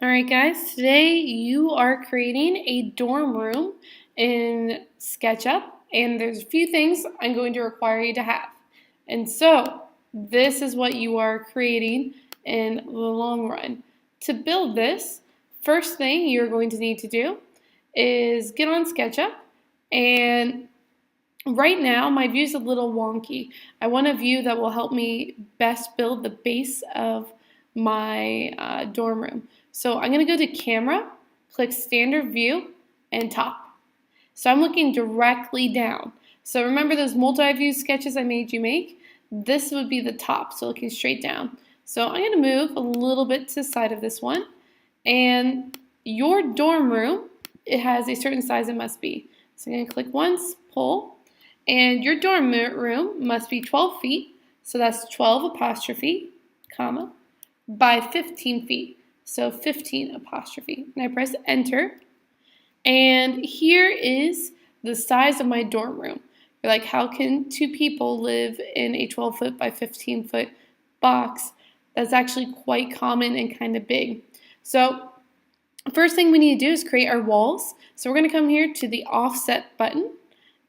Alright guys, today you are creating a dorm room in SketchUp, and there's a few things I'm going to require you to have. And so this is what you are creating in the long run. To build this, first thing you're going to need to do is get on SketchUp, and right now my view is a little wonky. I want a view that will help me best build the base of my dorm room. So I'm going to go to camera, click standard view, and top. So I'm looking directly down. So remember those multi-view sketches I made you make? This would be the top, so looking straight down. So I'm going to move a little bit to the side of this one. And your dorm room, it has a certain size it must be. So I'm going to click once, pull, and your dorm room must be 12 feet, so that's 12 apostrophe, comma, by 15 feet. So 15 apostrophe. And I press enter. And here is the size of my dorm room. You're like, how can two people live in a 12-foot by 15-foot box? That's actually quite common and kind of big. So first thing we need to do is create our walls. So we're going to come here to the offset button.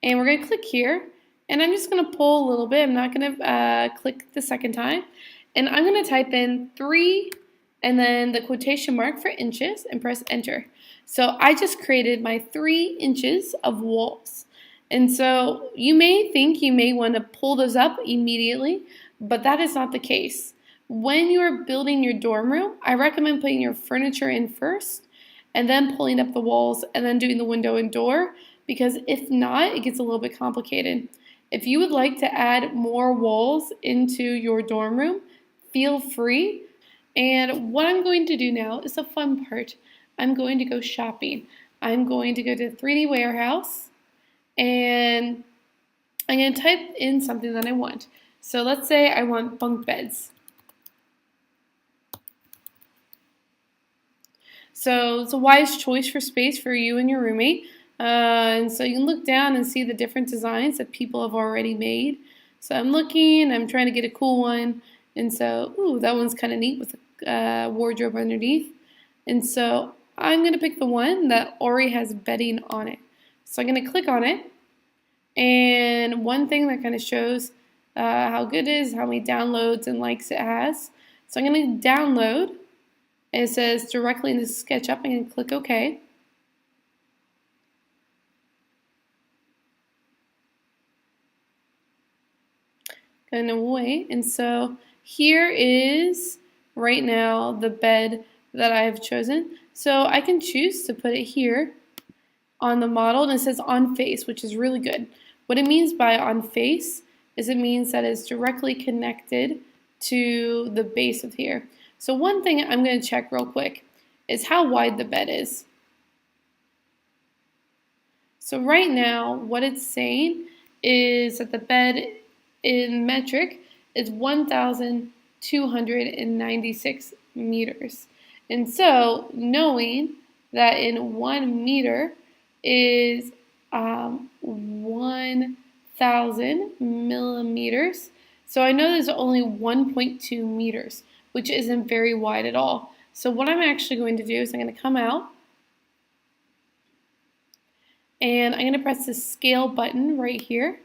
And we're going to click here. And I'm just going to pull a little bit. I'm not going to click the second time. And I'm going to type in 3 and then the quotation mark for inches and press enter. So I just created my 3 inches of walls. And so you may think you may want to pull those up immediately, but that is not the case. When you are building your dorm room, I recommend putting your furniture in first and then pulling up the walls and then doing the window and door, because if not, it gets a little bit complicated. If you would like to add more walls into your dorm room, feel free. And what I'm going to do now is the fun part. I'm going to go shopping. I'm going to go to 3D Warehouse, and I'm going to type in something that I want. So let's say I want bunk beds. So it's a wise choice for space for you and your roommate. And so you can look down and see the different designs that people have already made. So I'm looking, I'm trying to get a cool one. And so, ooh, that one's kind of neat with a wardrobe underneath. And so I'm going to pick the one that already has bedding on it. So I'm going to click on it. And one thing that kind of shows how good it is, how many downloads and likes it has. So I'm going to download. And it says directly into SketchUp. I'm going to click OK. Going away. And so here is right now the bed that I have chosen. So I can choose to put it here on the model, and it says on face, which is really good. What it means by on face is it means that it's directly connected to the base of here. So one thing I'm going to check real quick is how wide the bed is. So right now what it's saying is that the bed in metric is 1,296 meters. And so knowing that in 1 meter is 1,000 millimeters, so I know there's only 1.2 meters, which isn't very wide at all. So what I'm actually going to do is I'm going to come out and I'm going to press the scale button right here.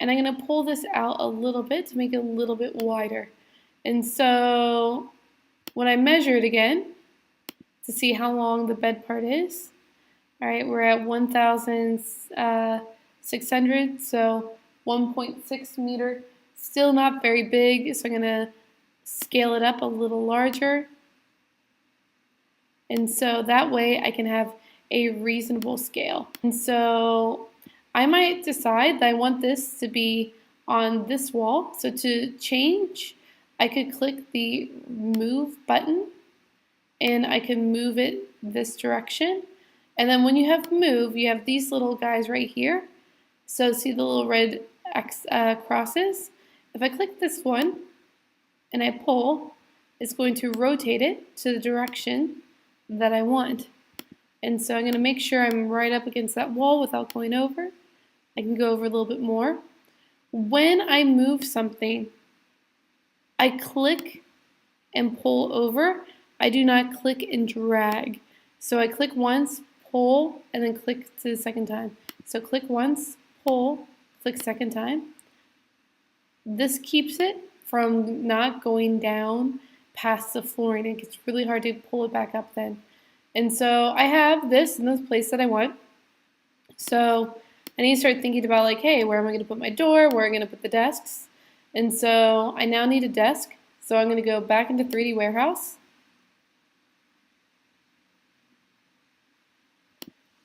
And I'm going to pull this out a little bit to make it a little bit wider. And so when I measure it again to see how long the bed part is, all right, we're at 1,600, so 1.6 meter, still not very big, so I'm going to scale it up a little larger. And so that way I can have a reasonable scale. And so I might decide that I want this to be on this wall. So to change, I could click the move button and I can move it this direction. And then when you have move, you have these little guys right here. So see the little red X crosses? If I click this one and I pull, it's going to rotate it to the direction that I want. And so I'm going to make sure I'm right up against that wall without going over. I can go over a little bit more. When I move something, I click and pull over. I do not click and drag. So I click once, pull, and then click to the second time. So click once, pull, click second time. This keeps it from not going down past the flooring. It gets really hard to pull it back up then. And so I have this in the place that I want. So I need to start thinking about like, hey, where am I going to put my door? Where am I going to put the desks? And so I now need a desk. So I'm going to go back into 3D Warehouse.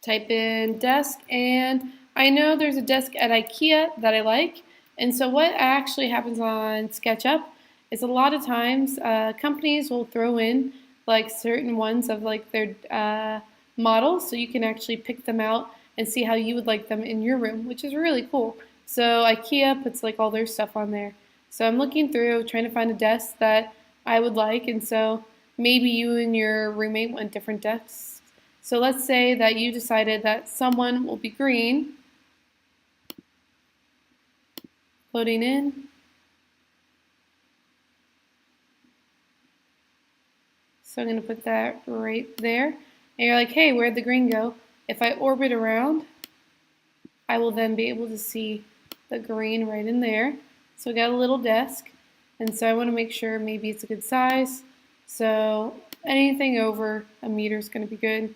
Type in desk, and I know there's a desk at IKEA that I like. And so what actually happens on SketchUp is a lot of times companies will throw in like certain ones of like their models, so you can actually pick them out and see how you would like them in your room, which is really cool. So IKEA puts like all their stuff on there. So I'm looking through trying to find a desk that I would like, and so maybe you and your roommate want different desks. So let's say that you decided that someone will be green. Loading in. So I'm going to put that right there. And you're like, hey, where'd the green go? If I orbit around, I will then be able to see the green right in there. So I got a little desk. And so I want to make sure maybe it's a good size. So anything over a meter is going to be good.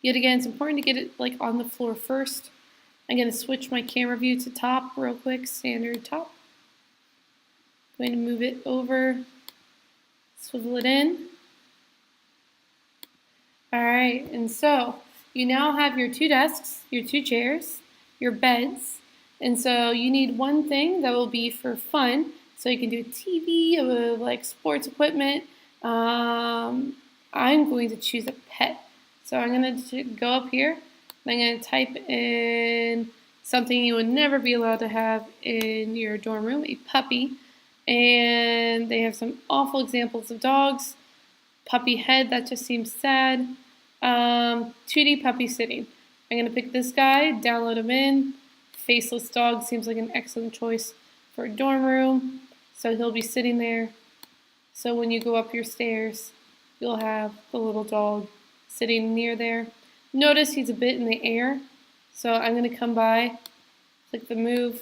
Yet again, it's important to get it like on the floor first. I'm going to switch my camera view to top real quick, standard top. Going to move it over, swivel it in. All right, and so you now have your 2 desks, your 2 chairs, your beds, and so you need one thing that will be for fun. So you can do a TV, like sports equipment. I'm going to choose a pet. So I'm going to go up here. I'm going to type in something you would never be allowed to have in your dorm room, a puppy. And they have some awful examples of dogs. Puppy head, that just seems sad. 2D puppy sitting. I'm going to pick this guy, download him in. Faceless dog seems like an excellent choice for a dorm room. So he'll be sitting there. So when you go up your stairs, you'll have the little dog sitting near there. Notice he's a bit in the air. So I'm going to come by, click the move,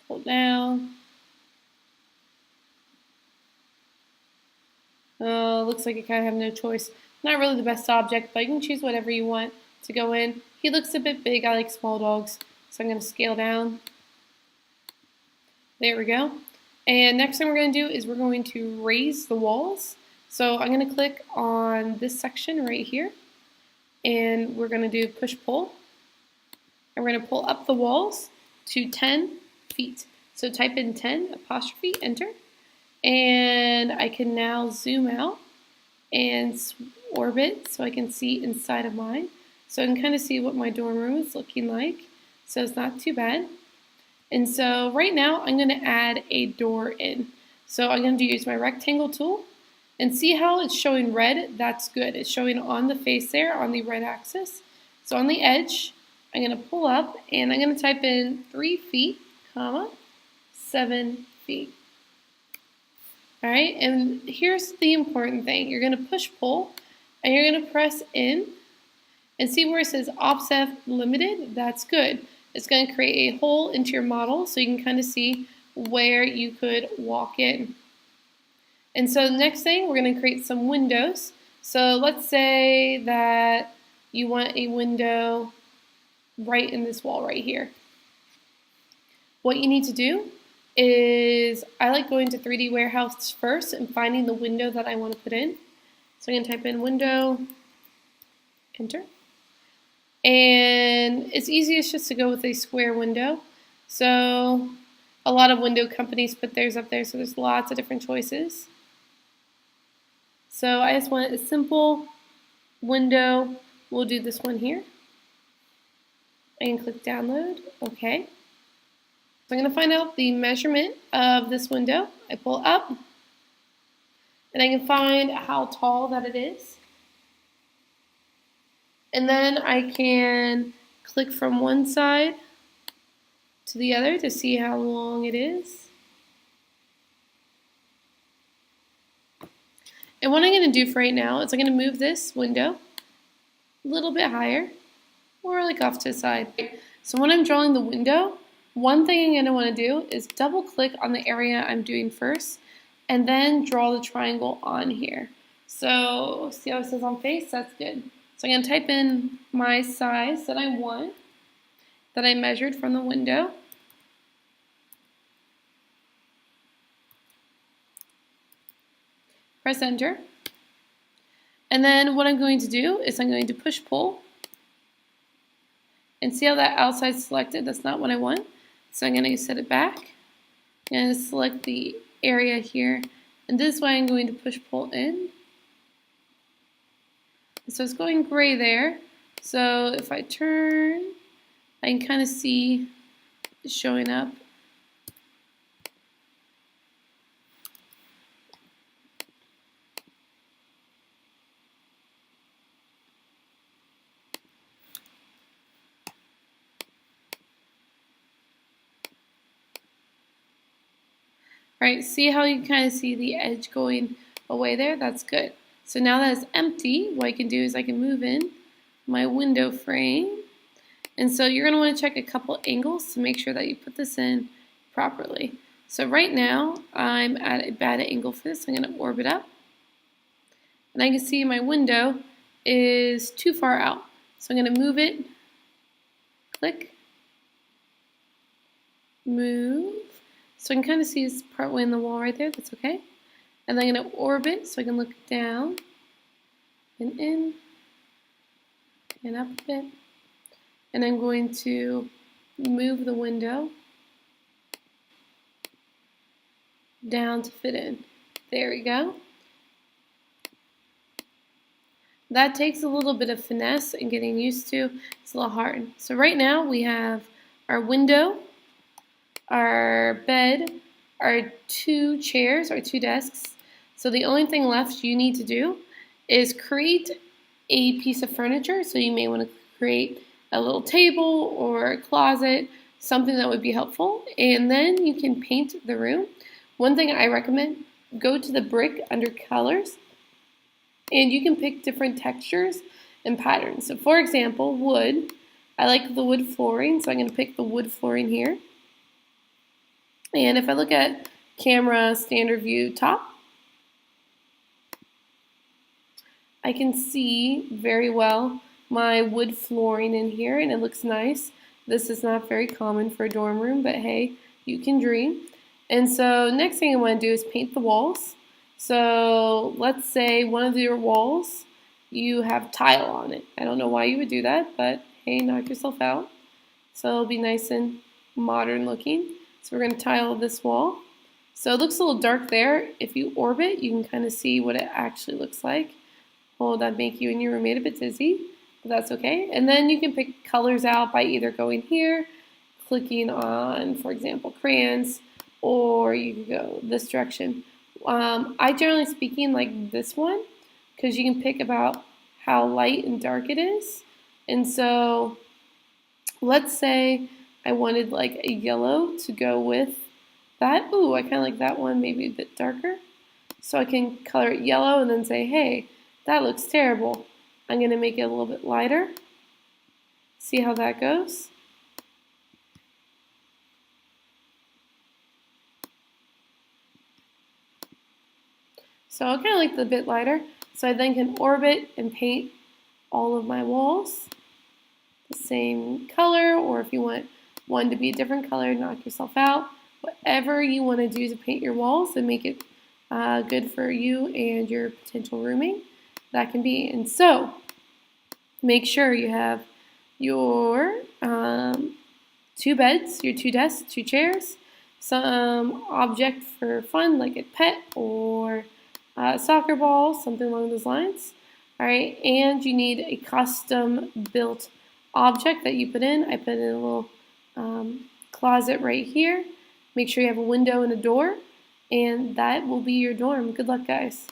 pull down. Looks like you kind of have no choice. Not really the best object, but you can choose whatever you want to go in. He looks a bit big. I like small dogs, so I'm going to scale down. There we go. And next thing we're going to do is we're going to raise the walls. So I'm going to click on this section right here, and we're going to do push-pull. And we're going to pull up the walls to 10 feet. So type in 10, apostrophe, enter. And I can now zoom out and orbit so I can see inside of mine. So I can kind of see what my dorm room is looking like. So it's not too bad. And so right now I'm going to add a door in. So I'm going to use my rectangle tool and see how it's showing red. That's good. It's showing on the face there on the red axis. So on the edge, I'm going to pull up and I'm going to type in 3 feet, comma, 7 feet. All right, and here's the important thing. You're going to push pull, and you're going to press in, and see where it says offset limited? That's good. It's going to create a hole into your model so you can kind of see where you could walk in. And so the next thing, we're going to create some windows. So let's say that you want a window right in this wall right here. What you need to do is I like going to 3D Warehouse first and finding the window that I want to put in. So I'm going to type in window, enter. And it's easiest just to go with a square window. So a lot of window companies put theirs up there, so there's lots of different choices. So I just want a simple window. We'll do this one here. I can click download, okay. So I'm going to find out the measurement of this window. I pull up, and I can find how tall that it is. And then I can click from one side to the other to see how long it is. And what I'm going to do for right now is I'm going to move this window a little bit higher, or like off to the side. So when I'm drawing the window, one thing I'm going to want to do is double click on the area I'm doing first, and then draw the triangle on here. So see how it says on face? That's good. So I'm going to type in my size that I want, that I measured from the window. Press enter. And then what I'm going to do is I'm going to push pull. And see how that outside's selected? That's not what I want. So I'm going to set it back. I'm going to select the area here. And this way I'm going to push pull in. So it's going gray there. So if I turn, I can kind of see it showing up. Right, see how you kind of see the edge going away there? That's good. So now that it's empty, what I can do is I can move in my window frame. And so you're going to want to check a couple angles to make sure that you put this in properly. So right now, I'm at a bad angle for this. I'm going to orbit up. And I can see my window is too far out. So I'm going to move it, click, move. So I can kind of see it's partway in the wall right there. That's okay. And then I'm going to orbit so I can look down and in and up a bit. And I'm going to move the window down to fit in. There we go. That takes a little bit of finesse and getting used to. It's a little hard. So right now we have our window, our bed, our two chairs, our two desks. So the only thing left you need to do is create a piece of furniture. So you may want to create a little table or a closet, something that would be helpful. And then you can paint the room. One thing I recommend, go to the brick under colors, and you can pick different textures and patterns. So for example, wood. I like the wood flooring, so I'm going to pick the wood flooring here. And if I look at camera standard view top, I can see very well my wood flooring in here, and it looks nice. This is not very common for a dorm room, but hey, you can dream. And so next thing I want to do is paint the walls. So let's say one of your walls, you have tile on it. I don't know why you would do that, but hey, knock yourself out. So it'll be nice and modern looking. So we're going to tile this wall. So it looks a little dark there. If you orbit, you can kind of see what it actually looks like. Oh, that'd make you and your roommate a bit dizzy, but that's okay. And then you can pick colors out by either going here, clicking on, for example, crayons, or you can go this direction. I generally speaking like this one because you can pick about how light and dark it is. And so let's say I wanted like a yellow to go with that. Ooh, I kind of like that one, maybe a bit darker. So I can color it yellow and then say, hey, that looks terrible. I'm going to make it a little bit lighter. See how that goes. So I kind of like the bit lighter. So I then can orbit and paint all of my walls the same color, or if you want one to be a different color, knock yourself out. Whatever you want to do to paint your walls and make it good for you and your potential roommate, that can be. And so make sure you have your two beds, your two desks, two chairs, some object for fun like a pet or a soccer ball, something along those lines. All right, and you need a custom built object that you put in. I put in a little closet right here. Make sure you have a window and a door, and that will be your dorm. Good luck, guys.